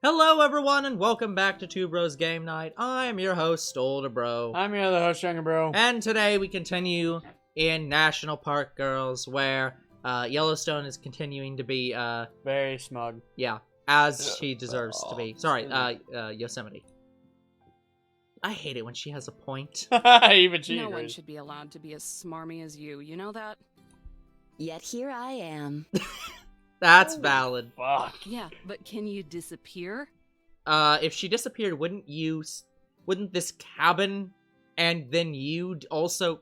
Hello everyone and welcome back to Two Bros Game Night. I'm your host, Older Bro. I'm your other host, Younger Bro. And today we continue in National Park Girls, where Yellowstone is continuing to be, Very smug. yeah, as she deserves to be. Sorry, Yosemite. I hate it when she has a point. Even she No one agrees. should be allowed to be as smarmy as you know that? Yet here I am. That's valid. Fuck. Yeah, but can you disappear? If she disappeared, wouldn't this cabin and then you'd also...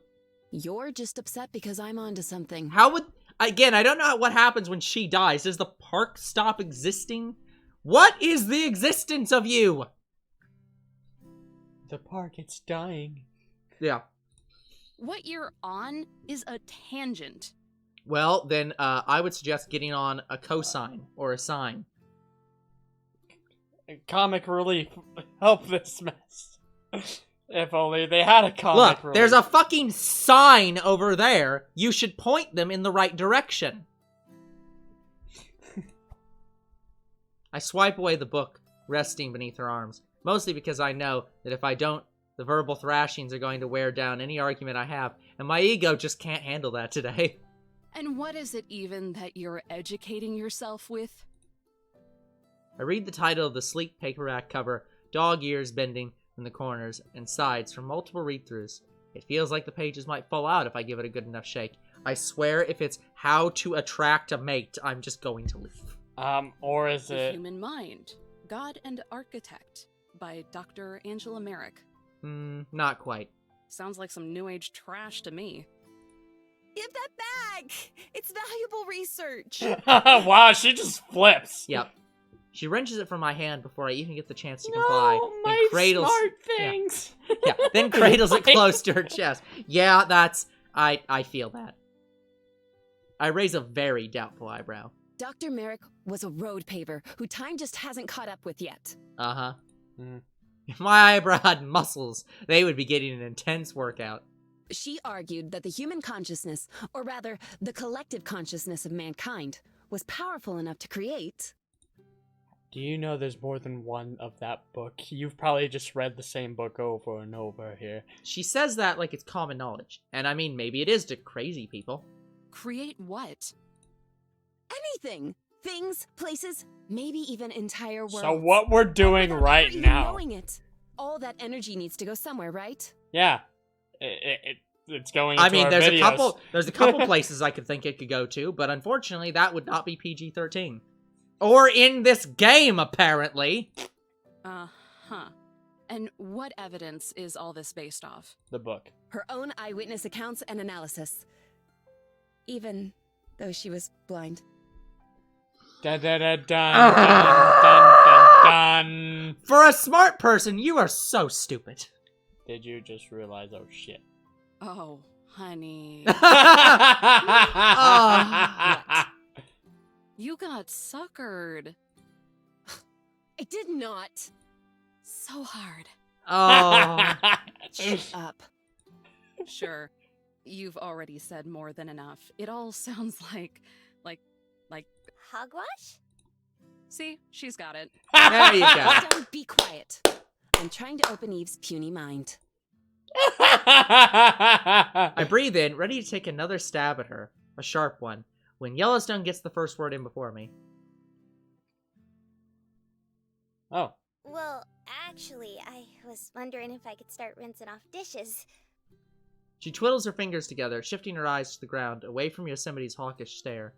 You're just upset because I'm onto something. How would... Again, I don't know what happens when she dies. Does the park stop existing? What is the existence of you? The park, it's dying. Yeah. What you're on is a tangent. Well, then, I would suggest getting on a cosine or a sine. Comic relief. Help this mess. If only they had a comic Look, relief. there's a fucking sign over there. You should point them in the right direction. I swipe away the book, resting beneath her arms. Mostly because I know that if I don't, the verbal thrashings are going to wear down any argument I have, and my ego just can't handle that today. And what is it even that you're educating yourself with? I read the title of the sleek paperback cover, dog ears bending from the corners and sides from multiple read-throughs. It feels like the pages might fall out if I give it a good enough shake. I swear if it's How to Attract a Mate, I'm just going to leave. Or is The it... Human Mind, God and Architect, by Dr. Angela Merrick. Not quite. Sounds like some new age trash to me. Give that back! It's valuable research! Wow, she just flips. Yep. She wrenches it from my hand before I even get the chance to comply. No, then my cradles, smart things. Yeah, then cradles it My- close to her chest. Yeah, that's... I feel that. I raise a very doubtful eyebrow. Dr. Merrick was a road paver who time just hasn't caught up with yet. Uh-huh. Mm. If my eyebrow had muscles, they would be getting an intense workout. She argued that the human consciousness, or rather, the collective consciousness of mankind, was powerful enough to create... Do you know there's more than one of that book? You've probably just read the same book over and over here. She says that like it's common knowledge. And I mean, maybe it is to crazy people. Create what? Anything! Things, places, maybe even entire worlds. So what we're doing Without right ever even now... knowing it. All that energy needs to go somewhere, right? Yeah. It's going into I mean, our there's videos. a couple places I could think it could go to, but unfortunately that would not be PG-13. Or in this game, apparently. Uh-huh. And what evidence is all this based off? The book. Her own eyewitness accounts and analysis. Even though she was blind. Dun dun dun dun dun dun dun. For a smart person, you are so stupid. Did you just realize? Oh shit. Oh, honey. You got suckered. I did not. So hard. Oh. Shut up. Sure. You've already said more than enough. It all sounds like... Hogwash? See? She's got it. There you go. Don't be quiet. I'm trying to open Eve's puny mind. I breathe in, ready to take another stab at her. A sharp one. When Yellowstone gets the first word in before me. Oh. Well, actually, I was wondering if I could start rinsing off dishes. She twiddles her fingers together, shifting her eyes to the ground, away from Yosemite's hawkish stare.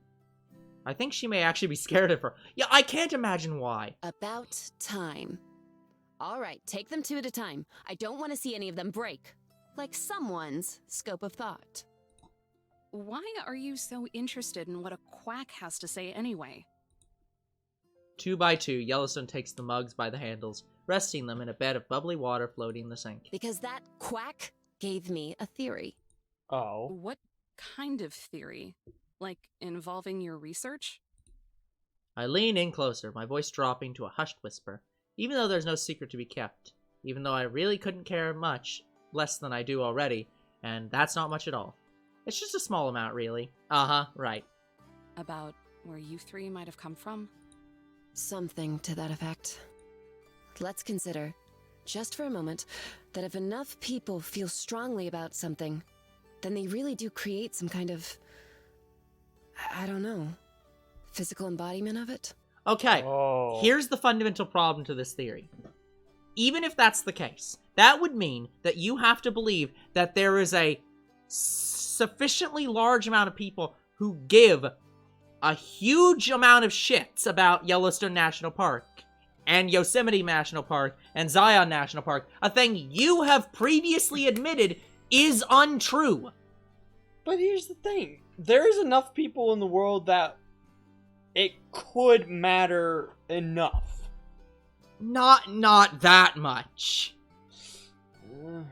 I think she may actually be scared of her. Yeah, I can't imagine why. About time. All right, take them two at a time. I don't want to see any of them break. Like someone's scope of thought. Why are you so interested in what a quack has to say anyway? 2 by 2, Yellowstone takes the mugs by the handles, resting them in a bed of bubbly water floating in the sink. Because that quack gave me a theory. Oh. What kind of theory? Like, involving your research? I lean in closer, my voice dropping to a hushed whisper, even though there's no secret to be kept, even though I really couldn't care much, less than I do already, and that's not much at all. It's just a small amount, really. Uh-huh, right. About where you three might have come from? Something to that effect. Let's consider, just for a moment, that if enough people feel strongly about something, then they really do create some kind of, I don't know, physical embodiment of it? Okay, here's the fundamental problem to this theory. Even if that's the case, that would mean that you have to believe that there is a sufficiently large amount of people who give a huge amount of shits about Yellowstone National Park and Yosemite National Park and Zion National Park, a thing you have previously admitted is untrue. But here's the thing. There's enough people in the world that it could matter enough. Not that much.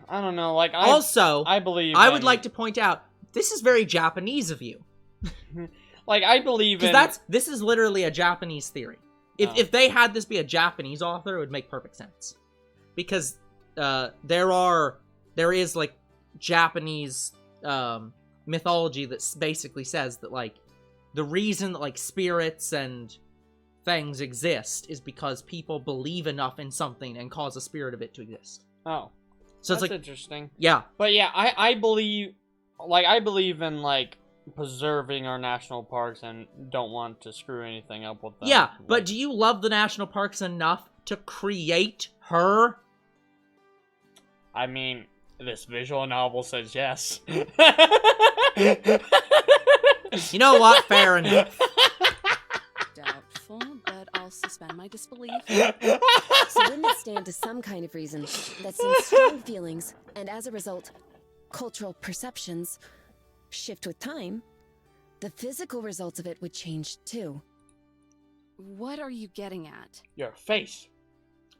I don't know, like, I believe I would like to point out, this is very Japanese of you. Like, I believe in... Because this is literally a Japanese theory. If they had this be a Japanese author, it would make perfect sense. Because there is, like, Japanese mythology that basically says that, like, the reason that, like, spirits and things exist is because people believe enough in something and cause a spirit of it to exist. Oh. So That's it's like... interesting. Yeah. But yeah, I believe... Like, I believe in, like, preserving our national parks and don't want to screw anything up with them. Yeah, but do you love the national parks enough to create her? I mean, this visual novel says yes. You know what? Fair enough. Doubtful, but I'll suspend my disbelief. So wouldn't it stand to some kind of reason that since strong feelings, and as a result, cultural perceptions, shift with time, the physical results of it would change too? What are you getting at? Your face.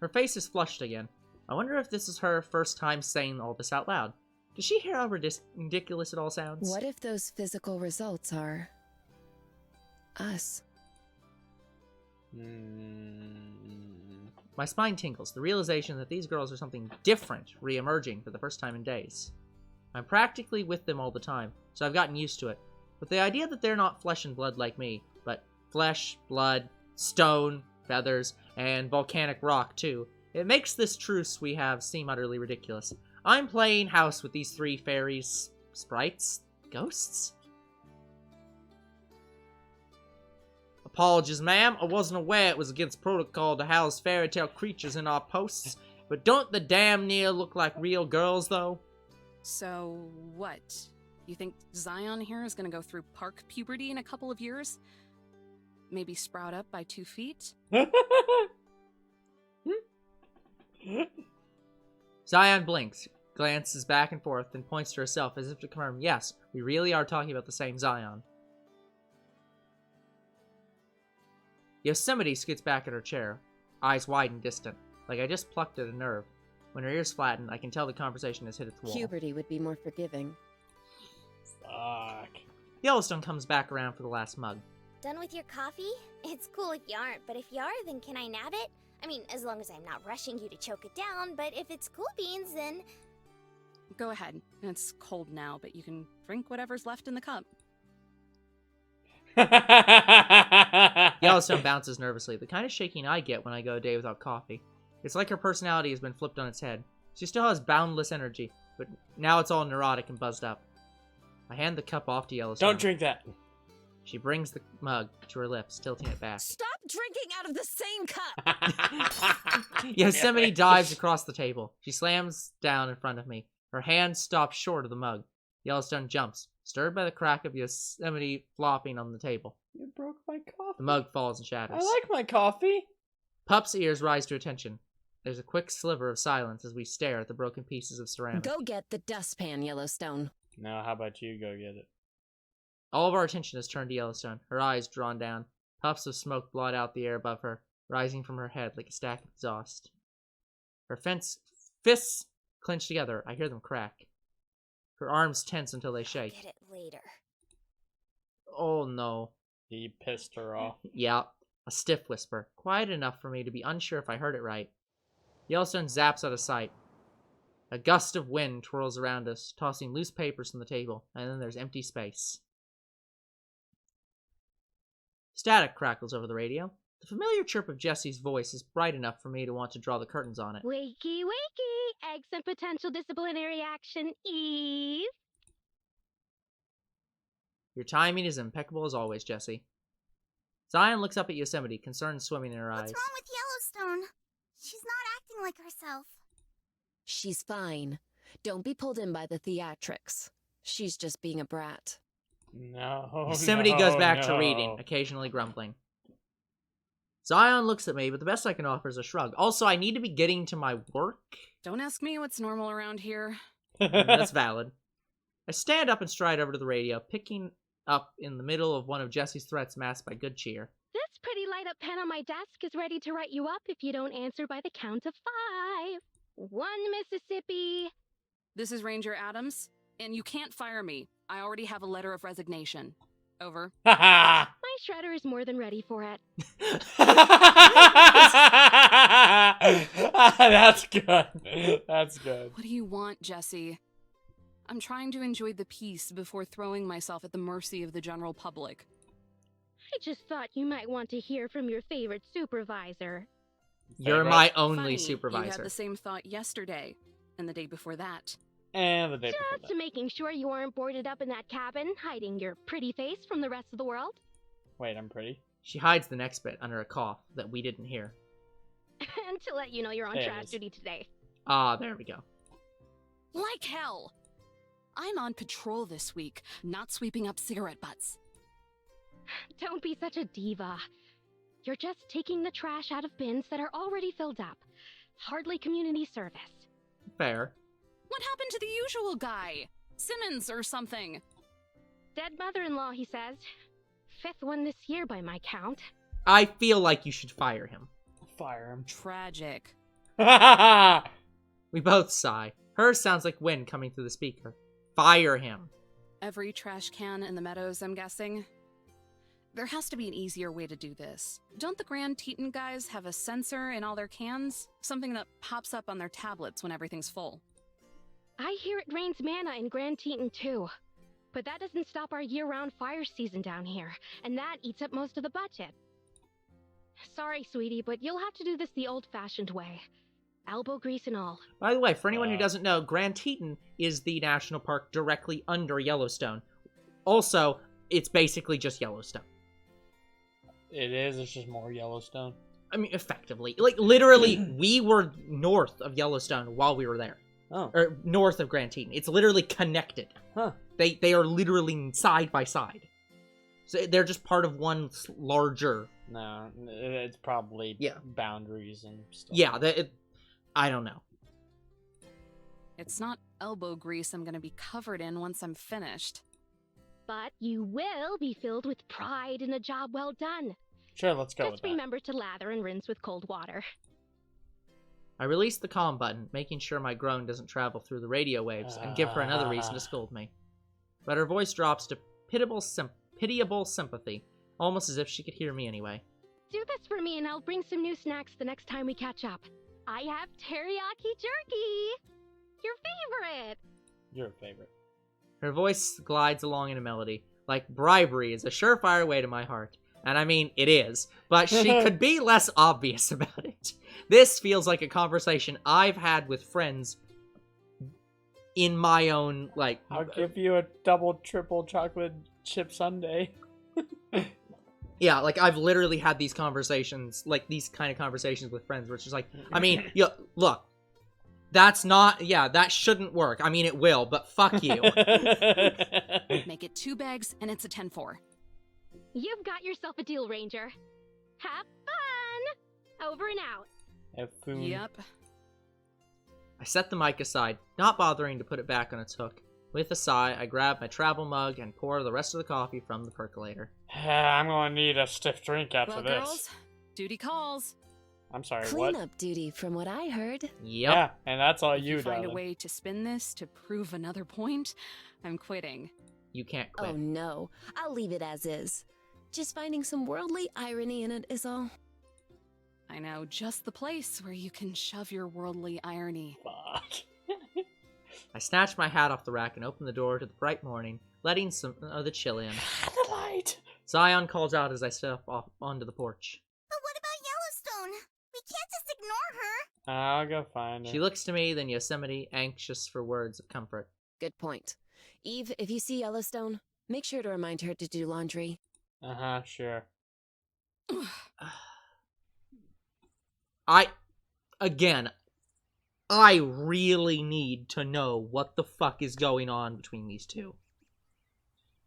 Her face is flushed again. I wonder if this is her first time saying all this out loud. Does she hear how ridiculous it all sounds? What if those physical results are... us? My spine tingles, the realization that these girls are something different re-emerging for the first time in days. I'm practically with them all the time, so I've gotten used to it. But the idea that they're not flesh and blood like me, but flesh, blood, stone, feathers, and volcanic rock too, it makes this truce we have seem utterly ridiculous. I'm playing house with these three fairies, sprites, ghosts? Apologies, ma'am. I wasn't aware it was against protocol to house fairy tale creatures in our posts, but don't the damn near look like real girls, though? So, what? You think Zion here is gonna go through park puberty in a couple of years? Maybe sprout up by 2 feet? Zion blinks, glances back and forth, and points to herself as if to confirm, yes, we really are talking about the same Zion. Yosemite scoots back in her chair, eyes wide and distant, like I just plucked at a nerve. When her ears flatten, I can tell the conversation has hit its wall. Puberty would be more forgiving. Fuck. Yellowstone comes back around for the last mug. Done with your coffee? It's cool if you aren't, but if you are, then can I nab it? I mean, as long as I'm not rushing you to choke it down, but if it's cool beans, then... Go ahead. It's cold now, but you can drink whatever's left in the cup. Yellowstone bounces nervously, the kind of shaking I get when I go a day without coffee. It's like her personality has been flipped on its head. She still has boundless energy, but now it's all neurotic and buzzed up. I hand the cup off to Yellowstone. Don't drink that. She brings the mug to her lips, tilting it back. Stop drinking out of the same cup! Yosemite dives across the table. She slams down in front of me. Her hand stops short of the mug. Yellowstone jumps, stirred by the crack of Yosemite flopping on the table. You broke my coffee. The mug falls and shatters. I like my coffee. Pup's ears rise to attention. There's a quick sliver of silence as we stare at the broken pieces of ceramic. Go get the dustpan, Yellowstone. No, how about you go get it? All of our attention is turned to Yellowstone, her eyes drawn down. Puffs of smoke blot out the air above her, rising from her head like a stack of exhaust. Her fists clench together. I hear them crack. Her arms tense until they shake. Get it later. Oh no. He pissed her off. Yeah, a stiff whisper, quiet enough for me to be unsure if I heard it right. Yellowstone zaps out of sight. A gust of wind twirls around us, tossing loose papers from the table, and then there's empty space. Static crackles over the radio. The familiar chirp of Jesse's voice is bright enough for me to want to draw the curtains on it. Wakey, wakey! Eggs and potential disciplinary action, Eve. Your timing is impeccable as always, Jesse. Zion looks up at Yosemite, concern swimming in her eyes. What's wrong with Yellowstone? She's not acting like herself. She's fine. Don't be pulled in by the theatrics. She's just being a brat. No. Yosemite goes back to reading, occasionally grumbling. Zion looks at me, but the best I can offer is a shrug. Also, I need to be getting to my work. Don't ask me what's normal around here. That's valid. I stand up and stride over to the radio, picking up in the middle of one of Jesse's threats masked by good cheer. This pretty light-up pen on my desk is ready to write you up if you don't answer by the count of 5. 1 Mississippi. This is Ranger Adams, and you can't fire me. I already have a letter of resignation. Over. My shredder is more than ready for it. That's good. That's good. What do you want, Jesse? I'm trying to enjoy the peace before throwing myself at the mercy of the general public. I just thought you might want to hear from your favorite supervisor. You're my only Funny, You supervisor. had the same thought yesterday, and the day before that. And the day before Just that. making sure you aren't boarded up in that cabin, hiding your pretty face from the rest of the world. Wait, I'm pretty. She hides the next bit under a cough that we didn't hear. And to let you know you're on There it trash is. duty today. Ah, there we go. Like hell! I'm on patrol this week, not sweeping up cigarette butts. Don't be such a diva. You're just taking the trash out of bins that are already filled up. Hardly community service. Fair. What happened to the usual guy? Simmons or something? Dead mother-in-law, he says. 5th one this year by my count. I feel like you should fire him. Fire him. Tragic. We both sigh. Hers sounds like wind coming through the speaker. Fire him. Every trash can in the meadows, I'm guessing? There has to be an easier way to do this. Don't the Grand Teton guys have a sensor in all their cans? Something that pops up on their tablets when everything's full. I hear it rains manna in Grand Teton too. But that doesn't stop our year-round fire season down here, and that eats up most of the budget. Sorry, sweetie, but you'll have to do this the old-fashioned way. Elbow grease and all. By the way, for anyone who doesn't know, Grand Teton is the national park directly under Yellowstone. Also, it's basically just Yellowstone. It is. It's just more Yellowstone. I mean, effectively. Like, literally, we were north of Yellowstone while we were there. Oh. Or north of Grand Teton. It's literally connected. Huh. They are literally side by side. So they're just part of one larger... No, it's probably boundaries and stuff. Yeah, I don't know. It's not elbow grease I'm gonna be covered in once I'm finished. But you will be filled with pride in a job well done. Sure, let's go with Just that. remember to lather and rinse with cold water. I release the calm button, making sure my groan doesn't travel through the radio waves, and give her another reason to scold me. But her voice drops to pitiable sympathy, almost as if she could hear me anyway. Do this for me and I'll bring some new snacks the next time we catch up. I have teriyaki jerky! Your favorite! You're a favorite. Her voice glides along in a melody, like bribery is a surefire way to my heart. And I mean, it is, but she could be less obvious about it. This feels like a conversation I've had with friends in my own, like... I'll give you a double, triple chocolate chip sundae. Yeah, like, I've literally had these conversations, like, these kind of conversations with friends, where it's just like, I mean, look, that's not, that shouldn't work. I mean, it will, but fuck you. Make it 2 bags, and it's a 10-4. You've got yourself a deal, Ranger. Have fun! Over and out. Have food. Yep. I set the mic aside, not bothering to put it back on its hook. With a sigh, I grab my travel mug and pour the rest of the coffee from the percolator. I'm gonna need a stiff drink after Well, this. girls, duty calls. I'm sorry, what? Cleanup duty, from what I heard. Yep. Yeah, and that's all If you, you find darling. a way to spin this to prove another point, I'm quitting. You can't quit. Oh no, I'll leave it as is. Just finding some worldly irony in it is all. I know just the place where you can shove your worldly irony. Fuck. I snatch my hat off the rack and open the door to the bright morning, letting some of the chill in. The light. Zion calls out as I step off onto the porch. But what I'll go find her. She looks to me, then Yosemite, anxious for words of comfort. Good point. Eve, if you see Yellowstone, make sure to remind her to do laundry. Sure. I really need to know what the fuck is going on between these two.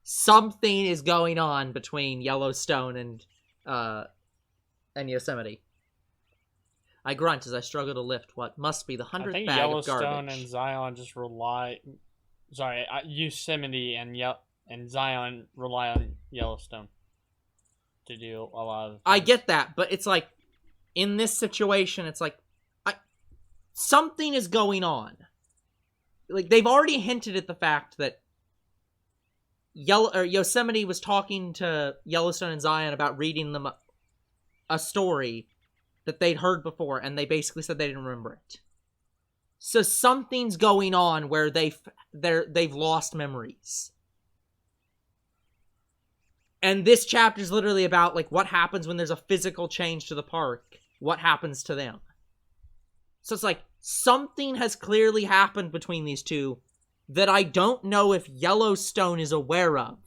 Something is going on between Yellowstone and Yosemite. I grunt as I struggle to lift what must be the 100th I think bag Yellowstone of garbage. and Zion just rely. Sorry, Yosemite and Zion rely on Yellowstone to do a lot of. I get that, but it's like in this situation, it's like something is going on. Like they've already hinted at the fact that Yosemite was talking to Yellowstone and Zion about reading them a story that they'd heard before, and they basically said they didn't remember it. So something's going on where they've lost memories. And this chapter is literally about like what happens when there's a physical change to the park. What happens to them? So it's like something has clearly happened between these two that I don't know if Yellowstone is aware of.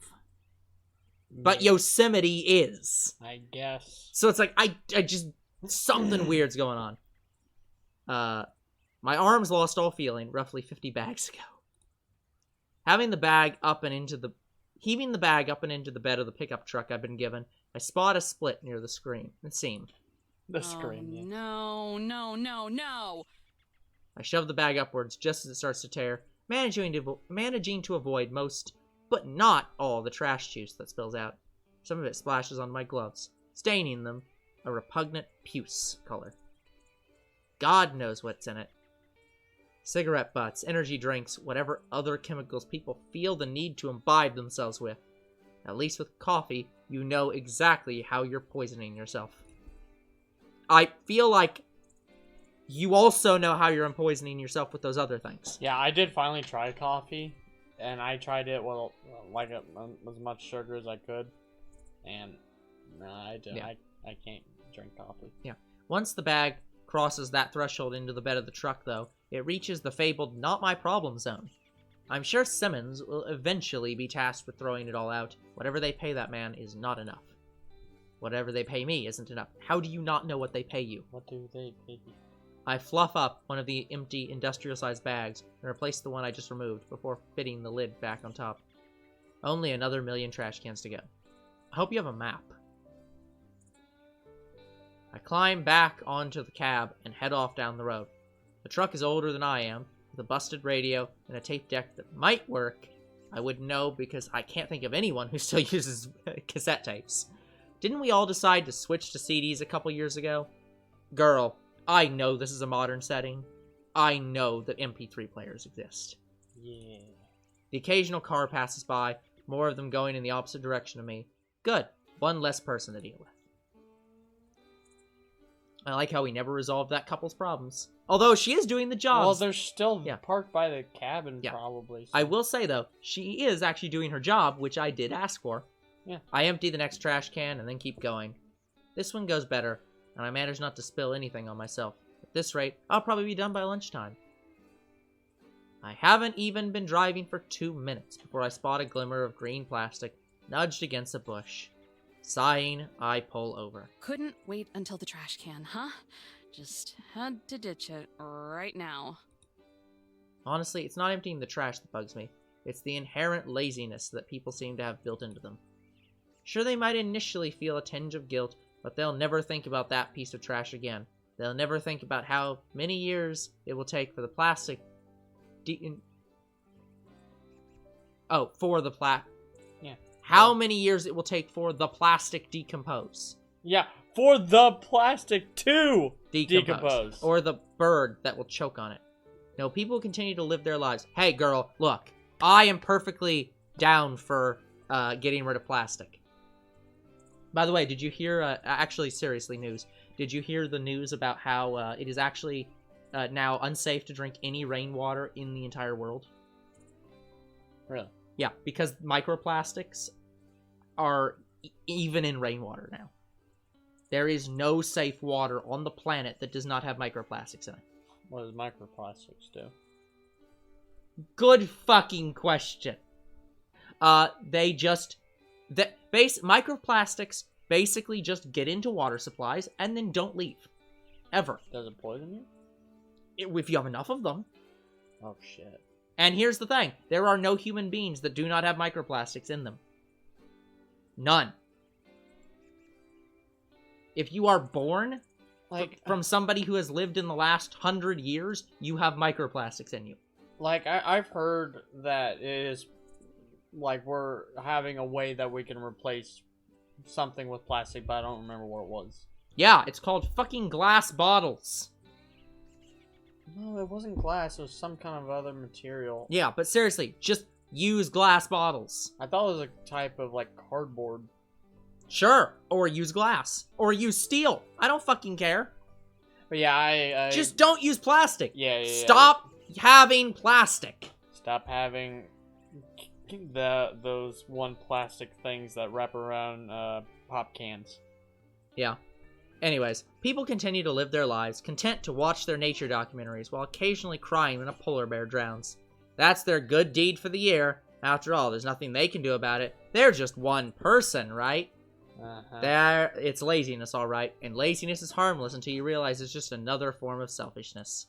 But Yosemite is. I guess. So it's like I just something weird's going on. My arms lost all feeling roughly 50 bags ago. Heaving the bag up and into the bed of the pickup truck I've been given, I spot a split near the seam. The screen. Yeah. No. I shove the bag upwards just as it starts to tear, managing to avoid most, but not all, the trash juice that spills out. Some of it splashes on my gloves, staining them a repugnant puce color. God knows what's in it. Cigarette butts, energy drinks, whatever other chemicals people feel the need to imbibe themselves with. At least with coffee, you know exactly how you're poisoning yourself. I feel like you also know how you're poisoning yourself with those other things. Yeah, I did finally try coffee, and I tried it with like as much sugar as I could, and no, I can't drink coffee. Yeah. Once the bag crosses that threshold into the bed of the truck, though, it reaches the fabled not my problem zone. I'm sure Simmons will eventually be tasked with throwing it all out. Whatever they pay that man is not enough. Whatever they pay me isn't enough. How do you not know what they pay you? What do they pay you? I fluff up one of the empty industrial-sized bags and replace the one I just removed before fitting the lid back on top. Only another 1,000,000 trash cans to go. I hope you have a map. I climb back onto the cab and head off down the road. The truck is older than I am, with a busted radio and a tape deck that might work. I wouldn't know because I can't think of anyone who still uses cassette tapes. Didn't we all decide to switch to CDs a couple years ago? Girl, I know this is a modern setting. I know that MP3 players exist. Yeah. The occasional car passes by, more of them going in the opposite direction of me. Good. One less person to deal with. I like how we never resolved that couple's problems. Although she is doing the job. Well, they're still parked by the cabin, probably. So. I will say, though, she is actually doing her job, which I did ask for. Yeah. I empty the next trash can and then keep going. This one goes better, and I manage not to spill anything on myself. At this rate, I'll probably be done by lunchtime. I haven't even been driving for 2 minutes before I spot a glimmer of green plastic nudged against a bush. Sighing, I pull over. Couldn't wait until the trash can, huh? Just had to ditch it right now. Honestly, it's not emptying the trash that bugs me. It's the inherent laziness that people seem to have built into them. Sure, they might initially feel a tinge of guilt, but they'll never think about that piece of trash again. They'll never think about how many years it will take for the plastic How many years it will take for the plastic decompose. Yeah, for the plastic to decompose. Or the bird that will choke on it. No, people continue to live their lives. Hey, girl, look. I am perfectly down for getting rid of plastic. By the way, did you hear, actually, seriously, news. Did you hear the news about how it is actually now unsafe to drink any rainwater in the entire world? Really? Yeah, because microplastics are even in rainwater now. There is no safe water on the planet that does not have microplastics in it. What does microplastics do? Good fucking question. Microplastics basically just get into water supplies and then don't leave. Ever. Does it poison you? If you have enough of them. Oh, shit. And here's the thing. There are no human beings that do not have microplastics in them. None. If you are born from somebody who has lived in the last 100 years, you have microplastics in you. Like, I've heard that it is, like, we're having a way that we can replace something with plastic, but I don't remember what it was. Yeah, it's called fucking glass bottles. No, it wasn't glass. It was some kind of other material. Yeah, but seriously, just use glass bottles. I thought it was a type of, like, cardboard. Sure, or use glass. Or use steel. I don't fucking care. But yeah, I just don't use plastic. Yeah. Stop having plastic. Stop having those one plastic things that wrap around pop cans. Yeah. Anyways, people continue to live their lives, content to watch their nature documentaries while occasionally crying when a polar bear drowns. That's their good deed for the year. After all, there's nothing they can do about it. They're just one person, right? It's laziness, alright. And laziness is harmless until you realize it's just another form of selfishness.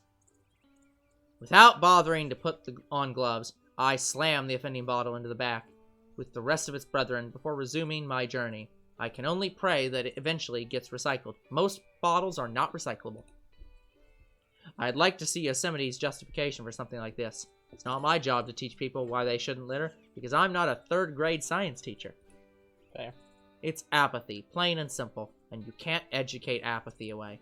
Without bothering to put on gloves, I slam the offending bottle into the back with the rest of its brethren before resuming my journey. I can only pray that it eventually gets recycled. Most bottles are not recyclable. I'd like to see Yosemite's justification for something like this. It's not my job to teach people why they shouldn't litter, because I'm not a third-grade science teacher. Fair. It's apathy, plain and simple, and you can't educate apathy away.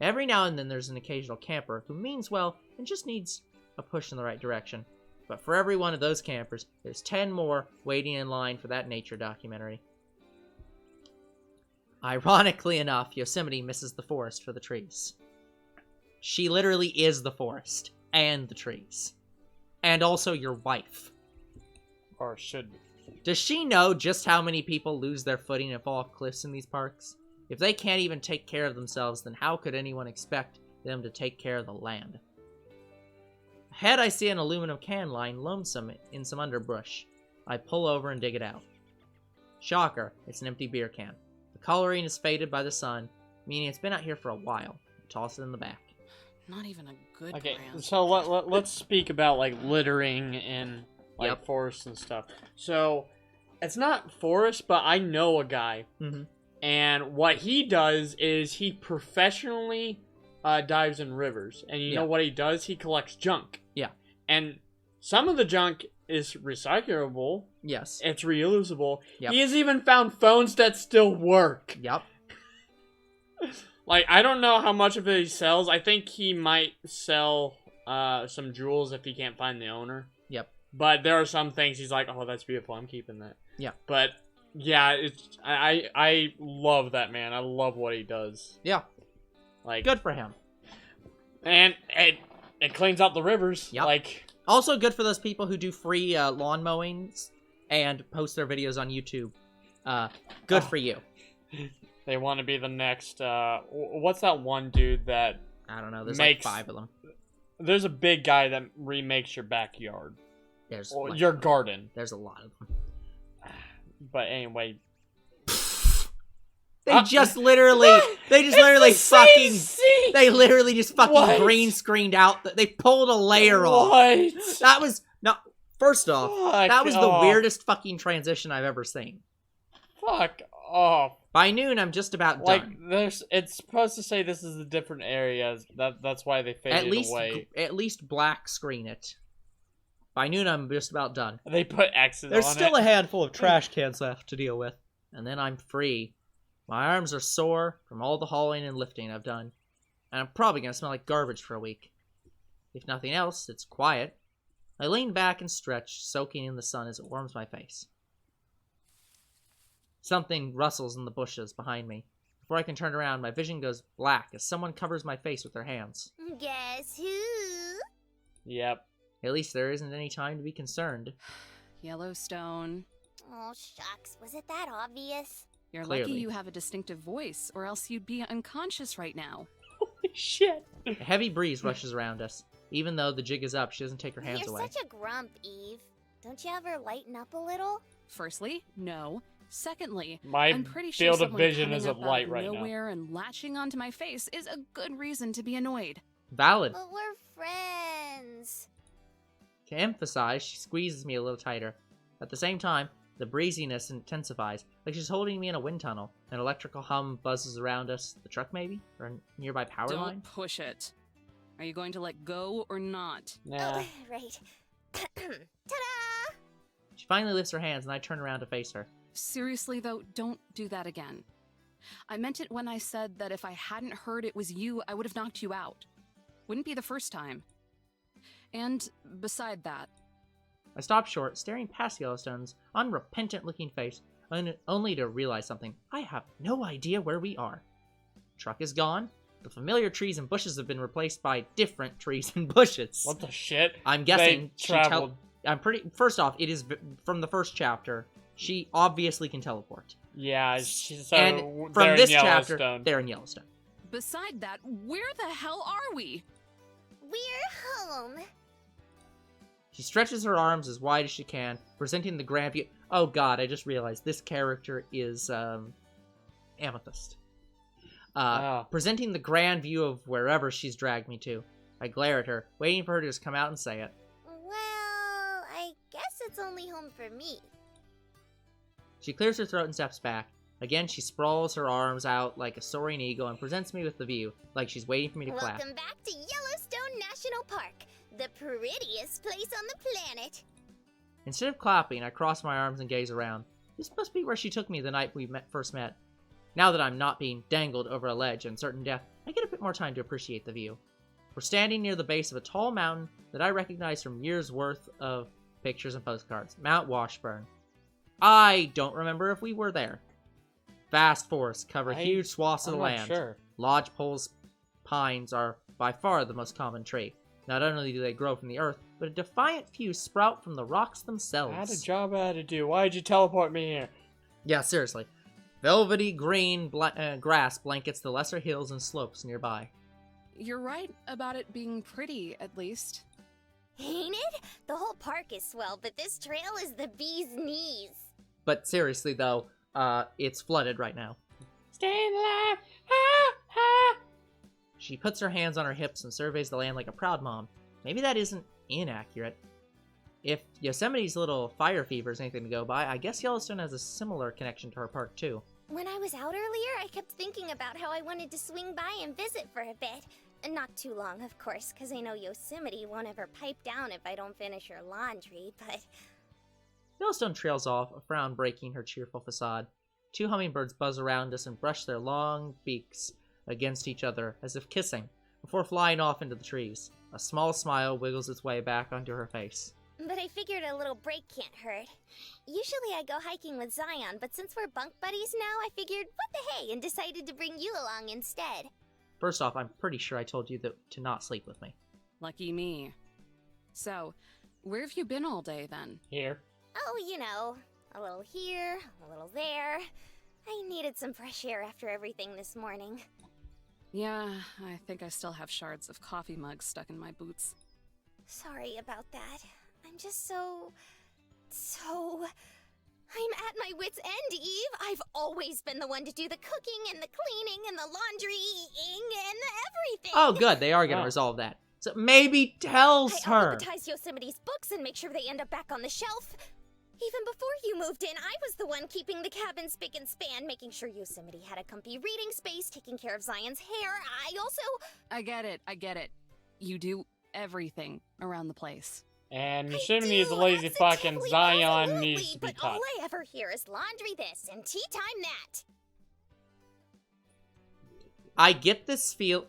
Every now and then there's an occasional camper who means well and just needs a push in the right direction. But for every one of those campers, there's 10 more waiting in line for that nature documentary. Ironically enough, Yosemite misses the forest for the trees. She literally is the forest and the trees. And also your wife. Or should be. Does she know just how many people lose their footing and fall off cliffs in these parks? If they can't even take care of themselves, then how could anyone expect them to take care of the land? Ahead, I see an aluminum can lying lonesome in some underbrush. I pull over and dig it out. Shocker, it's an empty beer can. The coloring is faded by the sun, meaning it's been out here for a while. I toss it in the back. Not even a good Okay, brand. so let's speak about, like, littering in, like, forests and stuff. So, it's not forest, but I know a guy. Mm-hmm. And what he does is he professionally dives in rivers. And you know what he does? He collects junk. Yeah. And some of the junk is recyclable. Yes. It's reusable. Yep. He has even found phones that still work. Yep. Like, I don't know how much of it he sells. I think he might sell some jewels if he can't find the owner. Yep. But there are some things he's like, oh, that's beautiful. I'm keeping that. Yeah. But yeah, I love that man. I love what he does. Yeah. Like, good for him. And it cleans out the rivers. Yep. Like, also good for those people who do free lawn mowings and post their videos on YouTube. Good for you. They want to be the next. What's that one dude that? I don't know. There's like 5 of them. There's a big guy that remakes your backyard. There's or your garden. There's a lot of them. But anyway, they just literally fucking scene. They literally just fucking What? green screened out. They pulled a layer off. What? That was no. First off, Fuck that was the off. weirdest fucking transition I've ever seen. Fuck off. By noon, I'm just about done. Like, it's supposed to say this is a different area. That's why they faded away. At least black screen it. By noon, I'm just about done. They put X's There's on still it. a handful of trash cans left to deal with. And then I'm free. My arms are sore from all the hauling and lifting I've done. And I'm probably going to smell like garbage for a week. If nothing else, it's quiet. I lean back and stretch, soaking in the sun as it warms my face. Something rustles in the bushes behind me. Before I can turn around, my vision goes black as someone covers my face with their hands. Guess who? Yep. At least there isn't any time to be concerned. Yellowstone. Oh, shucks. Was it that obvious? You're Clearly. lucky you have a distinctive voice, or else you'd be unconscious right now. Holy shit. A heavy breeze rushes around us. Even though the jig is up, she doesn't take her hands You're away. such a grump, Eve. Don't you ever lighten up a little? Firstly, no. Secondly, My I'm pretty sure field of someone vision coming isn't up out light of right now. nowhere and latching onto my face is a good reason to be annoyed. Valid. But we're friends. To emphasize, she squeezes me a little tighter. At the same time, the breeziness intensifies, like she's holding me in a wind tunnel. An electrical hum buzzes around us. The truck, maybe? Or a nearby power Don't line? push it. Are you going to let go or not? Nah. Oh, right. Ta-da! She finally lifts her hands, and I turn around to face her. Seriously, though, don't do that again. I meant it when I said that if I hadn't heard it was you, I would have knocked you out. Wouldn't be the first time. And beside that, I stop short, staring past Yellowstone's unrepentant-looking face, only to realize something. I have no idea where we are. Truck is gone. The familiar trees and bushes have been replaced by different trees and bushes. What the shit? I'm guessing They traveled. I'm pretty. First off, it is from the first chapter. She obviously can teleport. Yeah, so And they're from in this chapter, Yellowstone. they're in Yellowstone. beside that, where the hell are we? We're home. She stretches her arms as wide as she can, presenting the grand view. Oh god, I just realized this character is Amethyst. Presenting the grand view of wherever she's dragged me to. I glare at her, waiting for her to just come out and say it. Well, I guess it's only home for me. She clears her throat and steps back. Again, she sprawls her arms out like a soaring eagle and presents me with the view, like she's waiting for me to clap. Welcome back to Yellowstone National Park, the prettiest place on the planet. Instead of clapping, I cross my arms and gaze around. This must be where she took me the night we first met. Now that I'm not being dangled over a ledge and certain death, I get a bit more time to appreciate the view. We're standing near the base of a tall mountain that I recognize from years' worth of pictures and postcards. Mount Washburn. I don't remember if we were there. Vast forests cover huge swaths of the land. Sure. Lodgepoles pines are by far the most common tree. Not only do they grow from the earth, but a defiant few sprout from the rocks themselves. I had a job I had to do. Why'd you teleport me here? Yeah, seriously. Velvety green grass blankets the lesser hills and slopes nearby. You're right about it being pretty, at least. Ain't it? The whole park is swell, but this trail is the bee's knees. But seriously, though, it's flooded right now. Stay alive! Ha! Ha! She puts her hands on her hips and surveys the land like a proud mom. Maybe that isn't inaccurate. If Yosemite's little fire fever is anything to go by, I guess Yellowstone has a similar connection to her park, too. When I was out earlier, I kept thinking about how I wanted to swing by and visit for a bit. And not too long, of course, because I know Yosemite won't ever pipe down if I don't finish her laundry, but... Yellowstone trails off, a frown breaking her cheerful facade. Two hummingbirds buzz around us and brush their long beaks against each other, as if kissing, before flying off into the trees. A small smile wiggles its way back onto her face. But I figured a little break can't hurt. Usually I go hiking with Zion, but since we're bunk buddies now, I figured, what the hey, and decided to bring you along instead. First off, I'm pretty sure I told you to not sleep with me. Lucky me. So, where have you been all day, then? Here. Oh, you know, a little here, a little there. I needed some fresh air after everything this morning. Yeah, I think I still have shards of coffee mugs stuck in my boots. Sorry about that. I'm just so... I'm at my wit's end, Eve. I've always been the one to do the cooking and the cleaning and the laundrying and everything. Oh, good. They are going to resolve that. So maybe tells I her. alphabetize Yosemite's books and make sure they end up back on the shelf. Even before you moved in, I was the one keeping the cabin spick and span, making sure Yosemite had a comfy reading space, taking care of Zion's hair. I get it. You do everything around the place. And Yosemite is a lazy fuck, and Zion needs to be but taught. all I ever hear is laundry this and tea time that. I get this feel...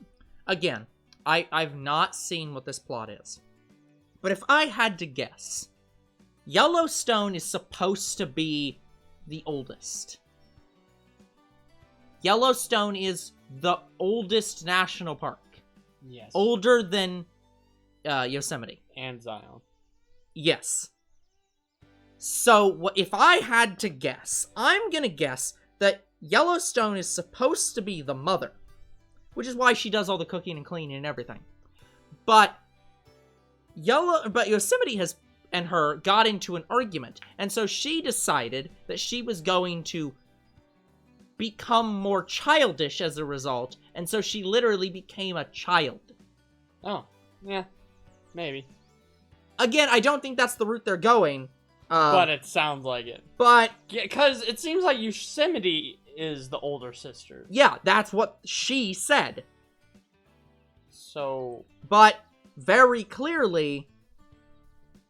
Again, I've not seen what this plot is. But if I had to guess, Yellowstone is supposed to be the oldest. Yellowstone is the oldest national park. Yes. Older than Yosemite. And Zion. Yes. So, if I had to guess, I'm gonna guess that Yellowstone is supposed to be the mother, which is why she does all the cooking and cleaning and everything. But Yosemite and her got into an argument, and so she decided that she was going to become more childish as a result, and so she literally became a child. Oh, yeah, maybe. Again, I don't think that's the route they're going. But it sounds like it. But... Because it seems like Yosemite is the older sister. Yeah, that's what she said. So... But, very clearly,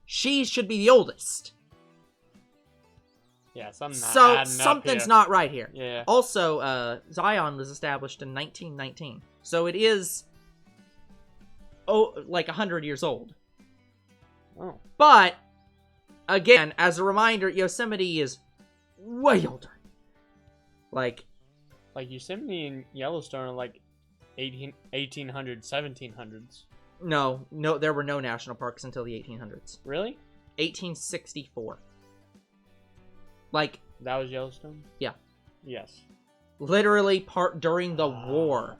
she should be the oldest. Yeah, something's not right here. Yeah. Also, Zion was established in 1919. So it is... like 100 years old. Oh. But... Again, as a reminder, Yosemite is way older. Like Yosemite and Yellowstone are like 1800s, 1700s. No, there were no national parks until the 1800s. Really? 1864. That was Yellowstone? Yeah. Yes. Literally during the war.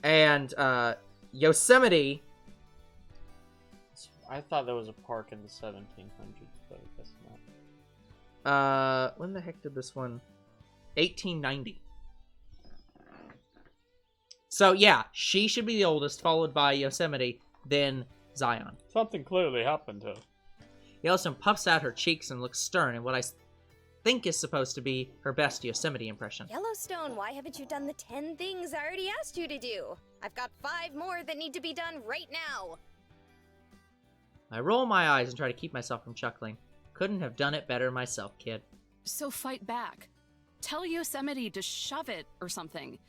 And, Yosemite... I thought there was a park in the 1700s, but I guess not. When the heck did this one? 1890. So, yeah, she should be the oldest, followed by Yosemite, then Zion. Something clearly happened to her. Yellowstone puffs out her cheeks and looks stern in what I think is supposed to be her best Yosemite impression. Yellowstone, why haven't you done the 10 things I already asked you to do? I've got 5 more that need to be done right now. I roll my eyes and try to keep myself from chuckling. Couldn't have done it better myself, kid. So fight back. Tell Yosemite to shove it or something.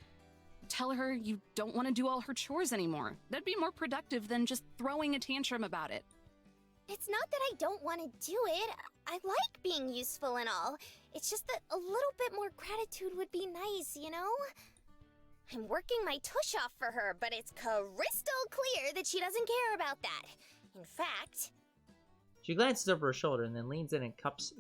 Tell her you don't want to do all her chores anymore. That'd be more productive than just throwing a tantrum about it. It's not that I don't want to do it. I like being useful and all. It's just that a little bit more gratitude would be nice, you know? I'm working my tush off for her, but it's crystal clear that she doesn't care about that. In fact... She glances over her shoulder and then leans in and cups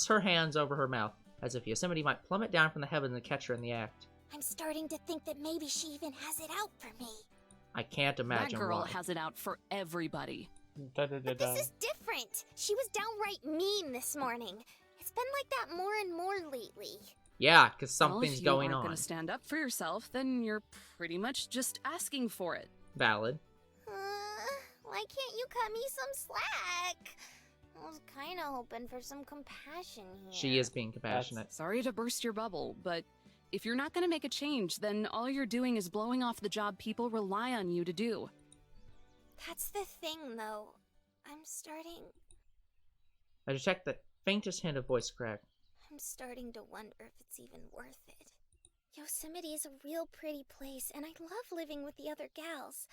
her hands over her mouth, as if Yosemite might plummet down from the heavens and catch her in the act. I'm starting to think that maybe she even has it out for me. I can't imagine That girl why. has it out for everybody. But this is different. She was downright mean this morning. It's been like that more and more lately. Yeah, because something's going Well, if you aren't on. going to stand up for yourself, then you're pretty much just asking for it. Valid. Why can't you cut me some slack? I was kind of hoping for some compassion here. She is being compassionate. Sorry to burst your bubble, but if you're not going to make a change, then all you're doing is blowing off the job people rely on you to do. That's the thing, though. I'm starting the faintest hint of voice crack. I'm starting to wonder if it's even worth it. Yosemite is a real pretty place, and I love living with the other gals.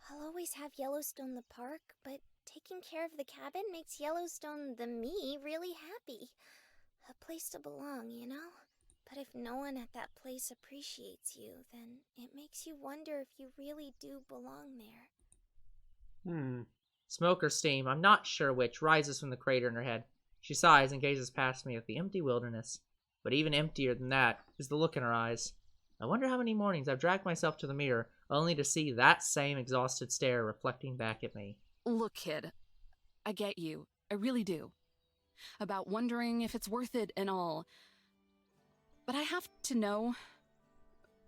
I'll always have Yellowstone the park, but taking care of the cabin makes Yellowstone the me really happy. A place to belong, you know? But if no one at that place appreciates you, then it makes you wonder if you really do belong there. Smoke or steam, I'm not sure which, rises from the crater in her head. She sighs and gazes past me at the empty wilderness. But even emptier than that is the look in her eyes. I wonder how many mornings I've dragged myself to the mirror only to see that same exhausted stare reflecting back at me. Look, kid, I get you. I really do. About wondering if it's worth it and all. But I have to know,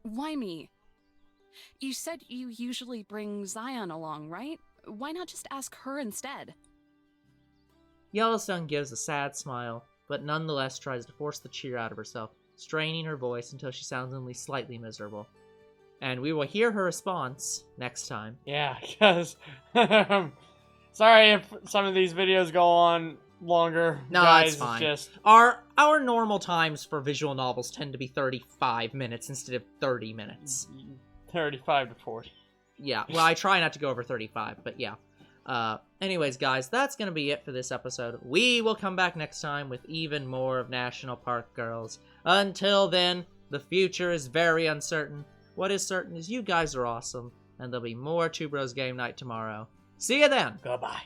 why me? You said you usually bring Zion along, right? Why not just ask her instead? Yellowstone gives a sad smile, but nonetheless tries to force the cheer out of herself, straining her voice until she sounds only slightly miserable. And we will hear her response next time. Yeah, because... sorry if some of these videos go on longer. No, guys, it's fine. Just... Our normal times for visual novels tend to be 35 minutes instead of 30 minutes. 35 to 40. Yeah, well, I try not to go over 35, but yeah. Anyways, guys, that's going to be it for this episode. We will come back next time with even more of National Park Girls. Until then, the future is very uncertain. What is certain is you guys are awesome, and there'll be more Two Bros Game Night tomorrow. See you then! Goodbye.